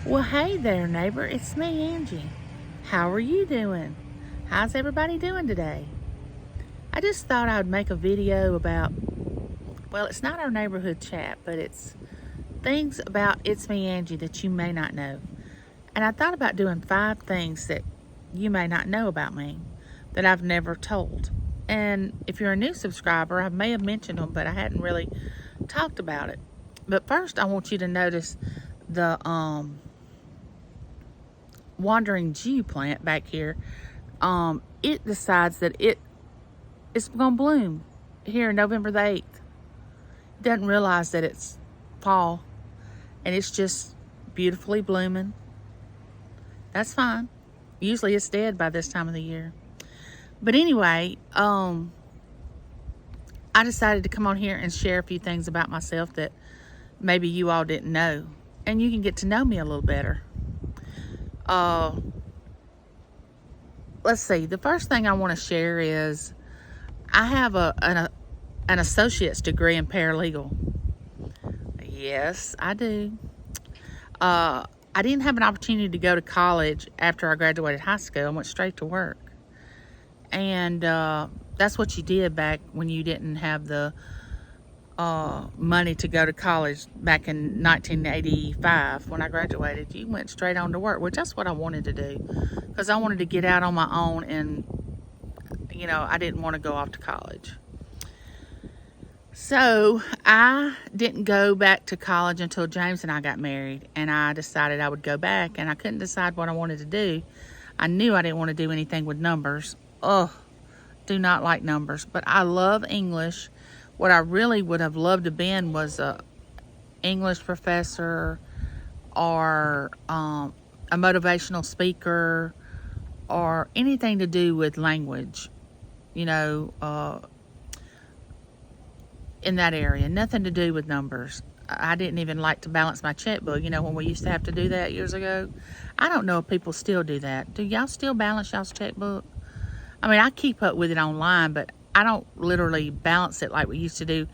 Well, hey there, neighbor. It's me, Angie. How are you doing? How's everybody doing today? I just thought I'd make a video about, well, it's not our neighborhood chat, but it's things about It's Me, Angie that you may not know. And I thought about doing 5 things that you may not know about me that I've never told. And if you're a new subscriber, I may have mentioned them, but I hadn't really talked about it. But first, I want you to notice the wandering Jew plant back here. It decides that it's gonna bloom here November the 8th. It doesn't realize that it's fall and it's just beautifully blooming. That's fine. Usually it's dead by this time of the year. But anyway, I decided to come on here and share a few things about myself that maybe you all didn't know, and you can get to know me a little better. Let's see. The first thing I want to share is I have an associate's degree in paralegal. Yes, I do. I didn't have an opportunity to go to college after I graduated high school. I went straight to work. And that's what you did back when you didn't have the money to go to college back in 1985 when I graduated. You went straight on to work, which that's what I wanted to do, because I wanted to get out on my own, and I didn't want to go off to college. So I didn't go back to college until James and I got married, and I decided I would go back, and I couldn't decide what I wanted to do. I knew I didn't want to do anything with numbers. Do not like numbers, but I love English. What I really would have loved to been was a English professor or a motivational speaker or anything to do with language, in that area. Nothing to do with numbers. I didn't even like to balance my checkbook, when we used to have to do that years ago. I don't know if people still do that. Do y'all still balance y'all's checkbook? I mean, I keep up with it online, but I don't literally balance it like we used to do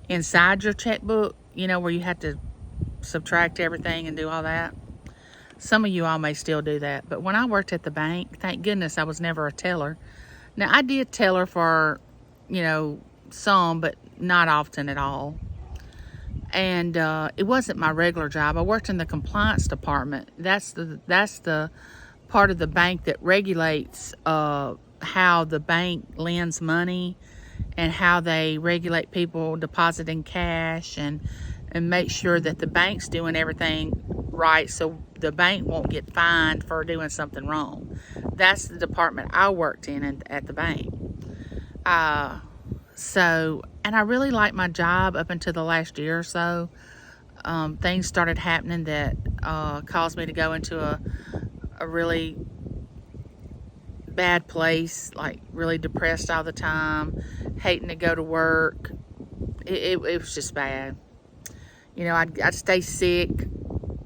inside your checkbook, where you have to subtract everything and do all that. Some of you all may still do that. But when I worked at the bank, thank goodness I was never a teller. Now, I did teller for, some, but not often at all. And it wasn't my regular job. I worked in the compliance department. That's the part of the bank that regulates how the bank lends money and how they regulate people depositing cash and make sure that the bank's doing everything right so the bank won't get fined for doing something wrong. That's the department I worked in at the bank. And I really liked my job up until the last year or so. Things started happening that caused me to go into a really bad place, like really depressed all the time, hating to go to work. It was just bad. I'd stay sick,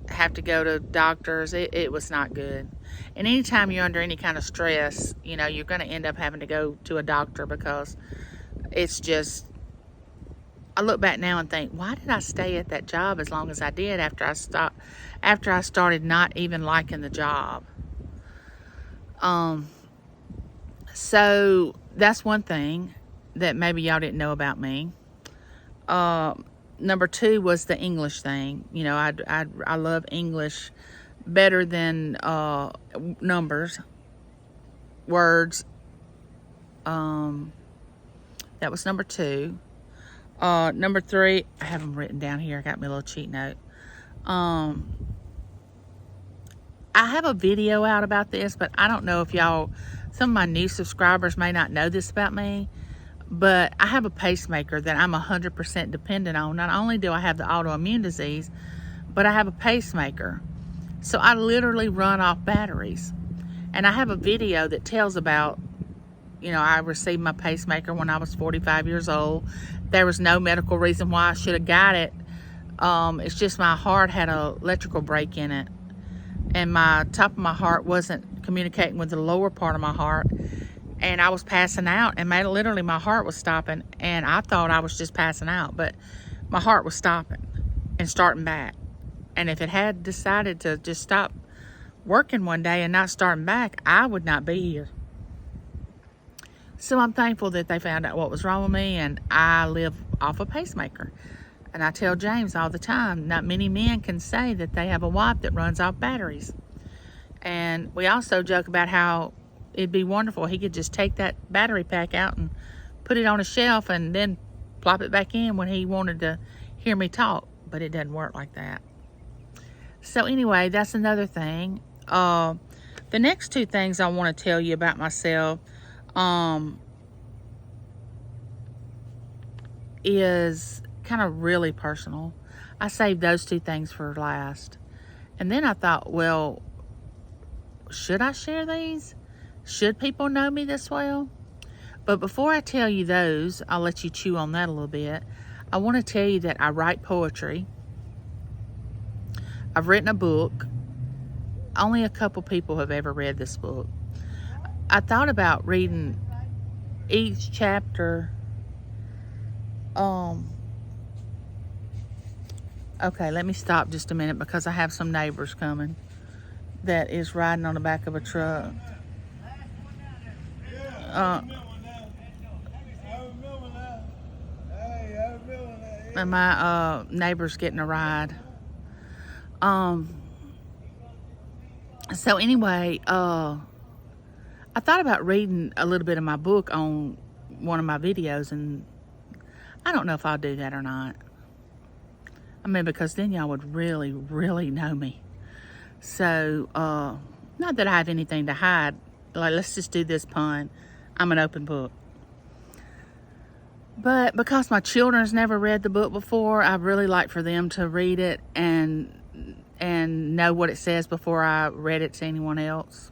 have to go to doctors. It was not good. And anytime you're under any kind of stress, you're going to end up having to go to a doctor, because it's just, I look back now and think, why did I stay at that job as long as I did after I started not even liking the job? So that's one thing that maybe y'all didn't know about me. Number 2 was the English thing. I love English better than numbers, words. That was number 2. Number 3, I have them written down here. I got me a little cheat note. I have a video out about this, but I don't know if y'all, some of my new subscribers may not know this about me, but I have a pacemaker that I'm 100% dependent on. Not only do I have the autoimmune disease, but I have a pacemaker. So I literally run off batteries. And I have a video that tells about, I received my pacemaker when I was 45 years old. There was no medical reason why I should have got it. It's just my heart had an electrical break in it, and my top of my heart wasn't communicating with the lower part of my heart, and I was passing out, and literally my heart was stopping, and I thought I was just passing out, but my heart was stopping and starting back. And if it had decided to just stop working one day and not starting back, I would not be here. So I'm thankful that they found out what was wrong with me, and I live off a pacemaker. And I tell James all the time, not many men can say that they have a wife that runs off batteries. And we also joke about how it'd be wonderful. He could just take that battery pack out and put it on a shelf and then plop it back in when he wanted to hear me talk. But it doesn't work like that. So anyway, that's another thing. The next two things I want to tell you about myself is kind of really personal. I saved those two things for last. And then I thought, well, should I share these? Should people know me this well? But before I tell you those, I'll let you chew on that a little bit. I want to tell you that I write poetry. I've written a book. Only a couple people have ever read this book. I thought about reading each chapter. Okay, let me stop just a minute because I have some neighbors coming that is riding on the back of a truck. And my neighbor's getting a ride. So anyway, I thought about reading a little bit of my book on one of my videos, and I don't know if I'll do that or not. I mean, because then y'all would really, really know me. So, not that I have anything to hide. Like, let's just do this pun. I'm an open book. But because my children's never read the book before, I'd really like for them to read it and know what it says before I read it to anyone else.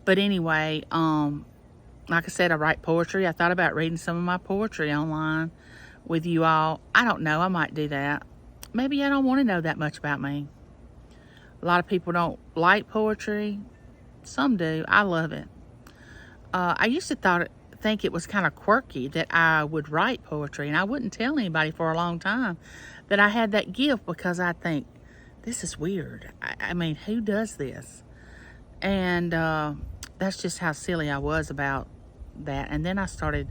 But anyway, like I said, I write poetry. I thought about reading some of my poetry online with you all. I don't know. I might do that. Maybe I don't want to know that much about me. A lot of people don't like poetry. Some do. I love it. I used to think it was kind of quirky that I would write poetry, and I wouldn't tell anybody for a long time that I had that gift because I think, this is weird. I mean, who does this? And that's just how silly I was about that. And then I started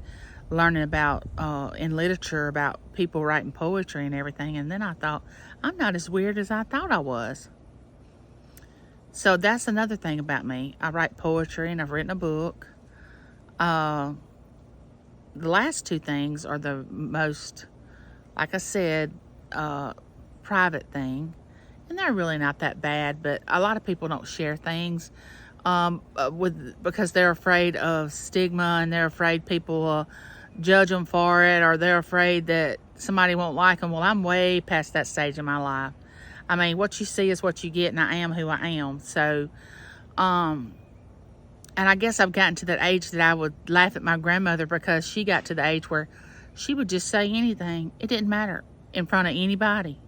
learning about, in literature, about people writing poetry and everything. And then I thought, I'm not as weird as I thought I was. So that's another thing about me. I write poetry and I've written a book. The last two things are the most, like I said, private thing. And they're really not that bad, but a lot of people don't share things because they're afraid of stigma, and they're afraid people judge them for it, or they're afraid that somebody won't like them. Well, I'm way past that stage in my life. I mean, what you see is what you get, and I am who I am. So, and I guess I've gotten to that age that I would laugh at my grandmother because she got to the age where she would just say anything. It didn't matter in front of anybody.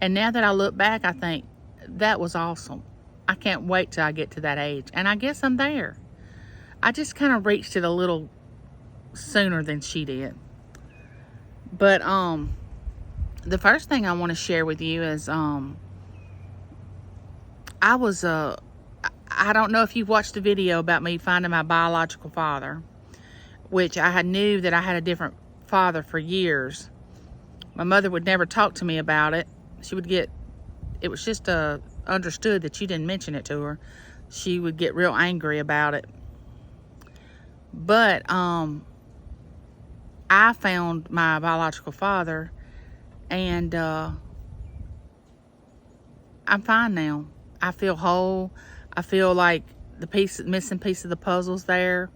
And now that I look back, I think that was awesome. I can't wait till I get to that age. And I guess I'm there. I just kind of reached it a little sooner than she did. But the first thing I want to share with you is I don't know if you've watched the video about me finding my biological father, which I knew that I had a different father for years. My mother would never talk to me about it. She would it was just understood that you didn't mention it to her. She would get real angry about it. But I found my biological father, and I'm fine now. I feel whole. I feel like the missing piece of the puzzle's there.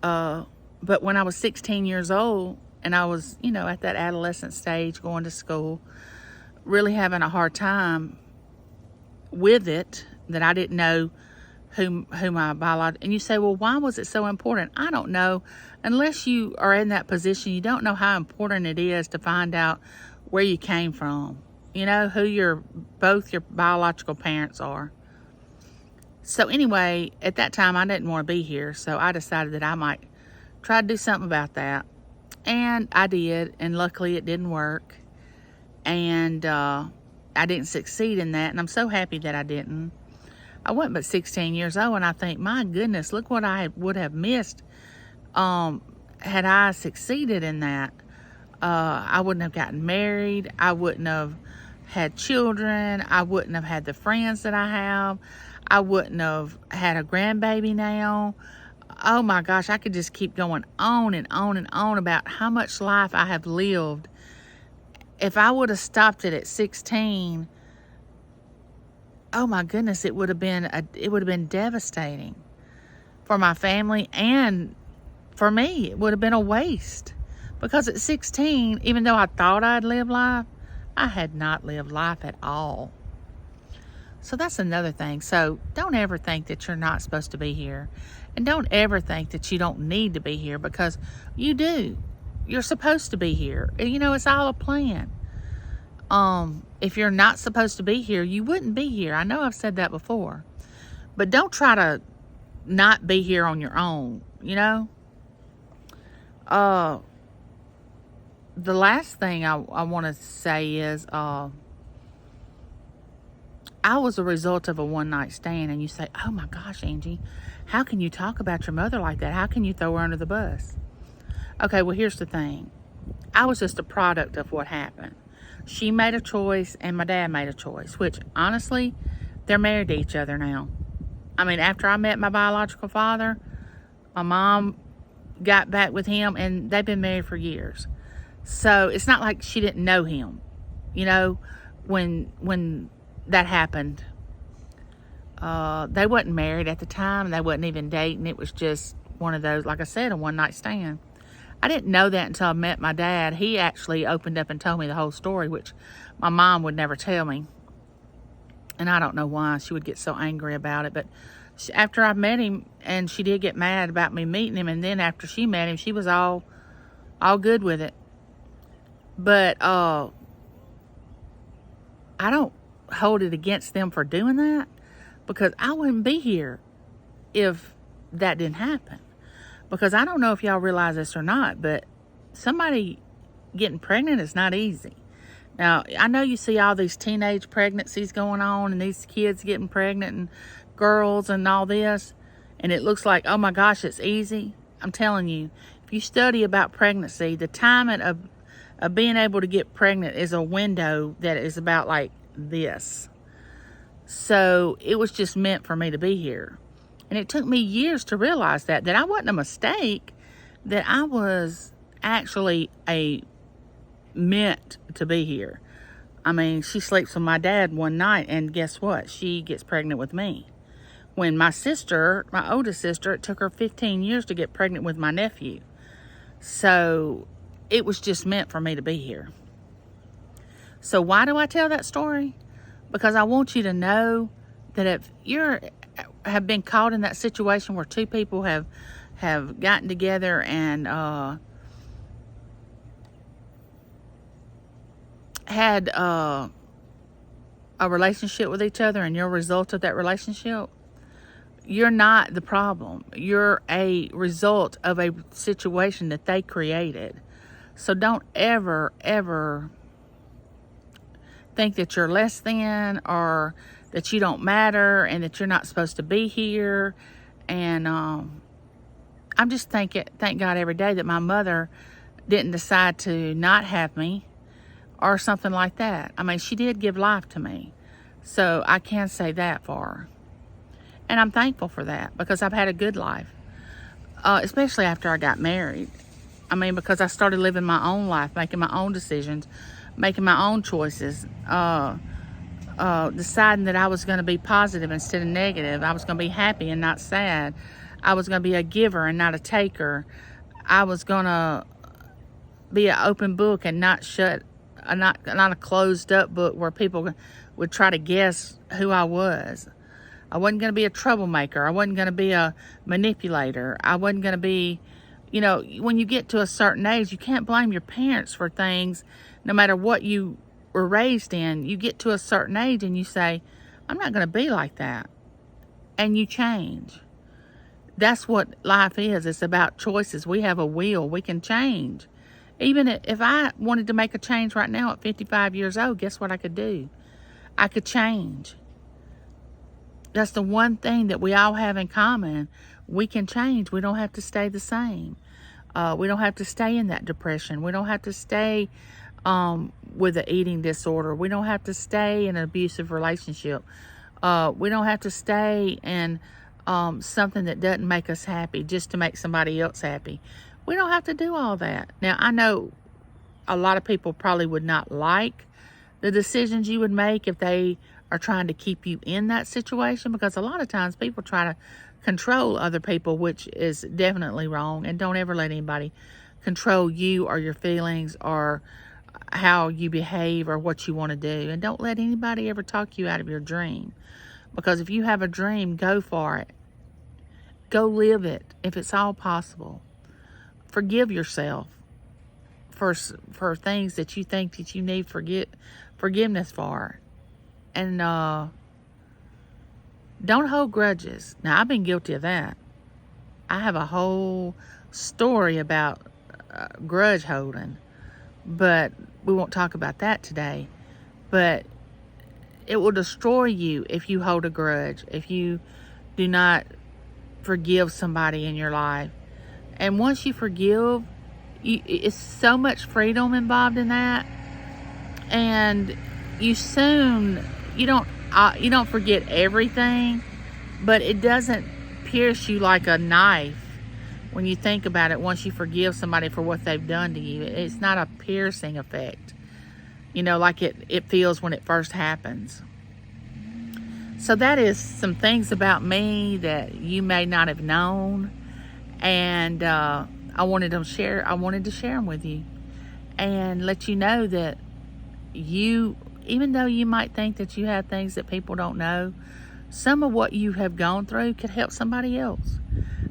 But when I was 16 years old, and I was, at that adolescent stage, going to school, really having a hard time with it, that I didn't know who my biological, and you say, well, why was it so important? I don't know. Unless you are in that position, you don't know how important it is to find out where you came from, who both your biological parents are. So anyway, at that time, I didn't want to be here, so I decided that I might try to do something about that. And I did, and luckily it didn't work. And I didn't succeed in that, and I'm so happy that I didn't. I wasn't but 16 years old, and I think, my goodness, look what I would have missed had I succeeded in that. I wouldn't have gotten married. I wouldn't have had children. I wouldn't have had the friends that I have. I wouldn't have had a grandbaby now. Oh my gosh, I could just keep going on and on and on about how much life I have lived. If I would have stopped it at 16, oh my goodness, it would have been devastating for my family and for me. It would have been a waste, because at 16, even though I thought I'd lived life, I had not lived life at all. So that's another thing. So don't ever think that you're not supposed to be here. And don't ever think that you don't need to be here, because you do. You're supposed to be here. You know, it's all a plan. If you're not supposed to be here, you wouldn't be here. I know I've said that before. But don't try to not be here on your own, you know? The last thing I want to say is, I was a result of a one-night stand. And you say, oh my gosh, Angie, how can you talk about your mother like that? How can you throw her under the bus? Okay, well, here's the thing. I was just a product of what happened. She made a choice and my dad made a choice, which honestly, they're married to each other now. I mean, after I met my biological father, my mom got back with him and they've been married for years. So it's not like she didn't know him, you know, when that happened. They wasn't married at the time. They wasn't even dating. It was just one of those, like I said, a one-night stand. I didn't know that until I met my dad. He actually opened up and told me the whole story, which my mom would never tell me. And I don't know why she would get so angry about it. But after I met him, and she did get mad about me meeting him, and then after she met him, she was all good with it. But I don't hold it against them for doing that, because I wouldn't be here if that didn't happen. Because I don't know if y'all realize this or not, but somebody getting pregnant is not easy. Now, I know you see all these teenage pregnancies going on and these kids getting pregnant and girls and all this, and it looks like, oh my gosh, it's easy. I'm telling you, if you study about pregnancy, the timing of being able to get pregnant is a window that is about like this. So it was just meant for me to be here. And it took me years to realize that I wasn't a mistake, that I was actually meant to be here. I mean, she sleeps with my dad one night, and guess what? She gets pregnant with me. When my sister, my oldest sister, it took her 15 years to get pregnant with my nephew. So it was just meant for me to be here. So why do I tell that story? Because I want you to know that if you have been caught in that situation where two people have gotten together and had a relationship with each other, and you're a result of that relationship, you're not the problem. You're a result of a situation that they created. So don't ever, ever think that you're less than, or that you don't matter, and that you're not supposed to be here. And I'm just thank God every day that my mother didn't decide to not have me or something like that. I mean, she did give life to me, so I can say that for her. And I'm thankful for that, because I've had a good life, especially after I got married. I mean, because I started living my own life, making my own decisions, making my own choices, deciding that I was going to be positive instead of negative. I was going to be happy and not sad. I was going to be a giver and not a taker. I was going to be an open book and not a closed up book where people would try to guess who I was. I wasn't going to be a troublemaker. I wasn't going to be a manipulator. I wasn't going to be, you know, when you get to a certain age, you can't blame your parents for things, no matter what you were raised in. You get to a certain age and you say, I'm not going to be like that. And you change. That's what life is. It's about choices. We have a will. We can change. Even if I wanted to make a change right now at 55 years old, guess what I could do? I could change. That's the one thing that we all have in common. We can change. We don't have to stay the same. We don't have to stay in that depression. We don't have to stay with an eating disorder. We don't have to stay in an abusive relationship. We don't have to stay in something that doesn't make us happy just to make somebody else happy. We don't have to do all that. Now, I know a lot of people probably would not like the decisions you would make if they are trying to keep you in that situation, because a lot of times people try to control other people, which is definitely wrong. And don't ever let anybody control you or your feelings or how you behave or what you want to do. And don't let anybody ever talk you out of your dream, because if you have a dream, go for it. Go live it if it's all possible. Forgive yourself for things that you think that you need forgiveness for. And don't hold grudges. Now, I've been guilty of that. I have a whole story about grudge holding, but we won't talk about that today. But it will destroy you if you hold a grudge, if you do not forgive somebody in your life. And once you forgive, it's so much freedom involved in that. And you don't forget everything, but it doesn't pierce you like a knife when you think about it. Once you forgive somebody for what they've done to you, it's not a piercing effect, like it feels when it first happens. So that is some things about me that you may not have known, and I wanted to share them with you and let you know that even though you might think that you have things that people don't know, some of what you have gone through could help somebody else.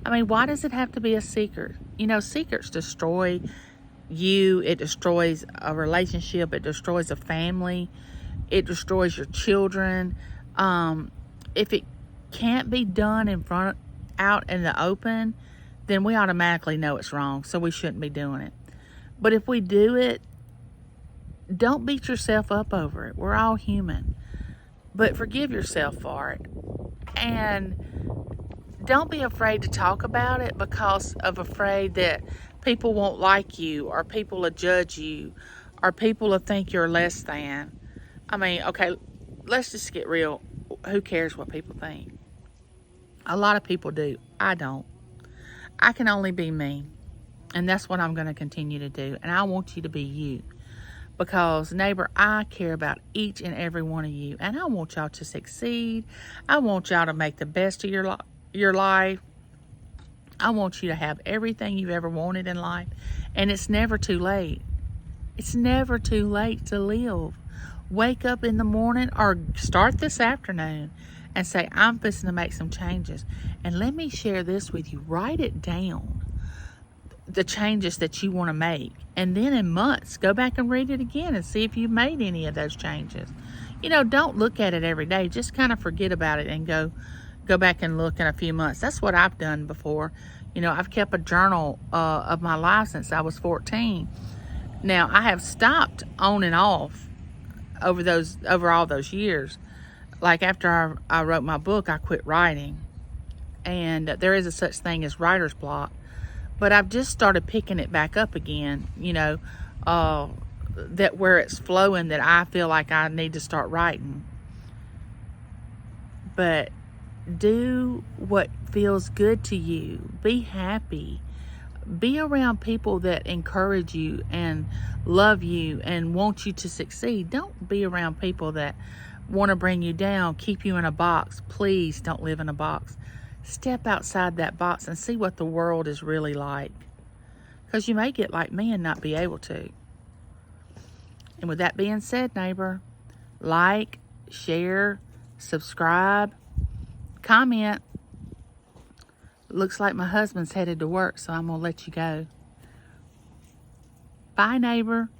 I mean, why does it have to be a secret? Secrets destroy you. It destroys a relationship. It destroys a family. It destroys your children. If it can't be done out in the open, then we automatically know it's wrong, so we shouldn't be doing it. But if we do it, don't beat yourself up over it. We're all human. But forgive yourself for it. And don't be afraid to talk about it because of afraid that people won't like you, or people will judge you, or people will think you're less than. I mean, okay, let's just get real. Who cares what people think? A lot of people do. I don't. I can only be me. And that's what I'm going to continue to do. And I want you to be you. Because, neighbor, I care about each and every one of you. And I want y'all to succeed. I want y'all to make the best of your life. I want you to have everything you've ever wanted in life. And it's never too late. It's never too late to live. Wake up in the morning or start this afternoon and say, I'm fixing to make some changes. And let me share this with you. Write it down. The changes that you want to make, and then in months go back and read it again and see if you've made any of those changes. Don't look at it every day. Just kind of forget about it and go back and look in a few months. That's what I've done before. I've kept a journal of my life since I was 14. Now, I have stopped on and off over all those years. Like after I wrote my book, I quit writing, and there is a such thing as writer's block. But I've just started picking it back up again, that where it's flowing, that I feel like I need to start writing. But do what feels good to you. Be happy. Be around people that encourage you and love you and want you to succeed. Don't be around people that want to bring you down, keep you in a box. Please don't live in a box. Step outside that box and see what the world is really like. Because you may get like me and not be able to. And with that being said, neighbor, like, share, subscribe, comment. Looks like my husband's headed to work, so I'm going to let you go. Bye, neighbor.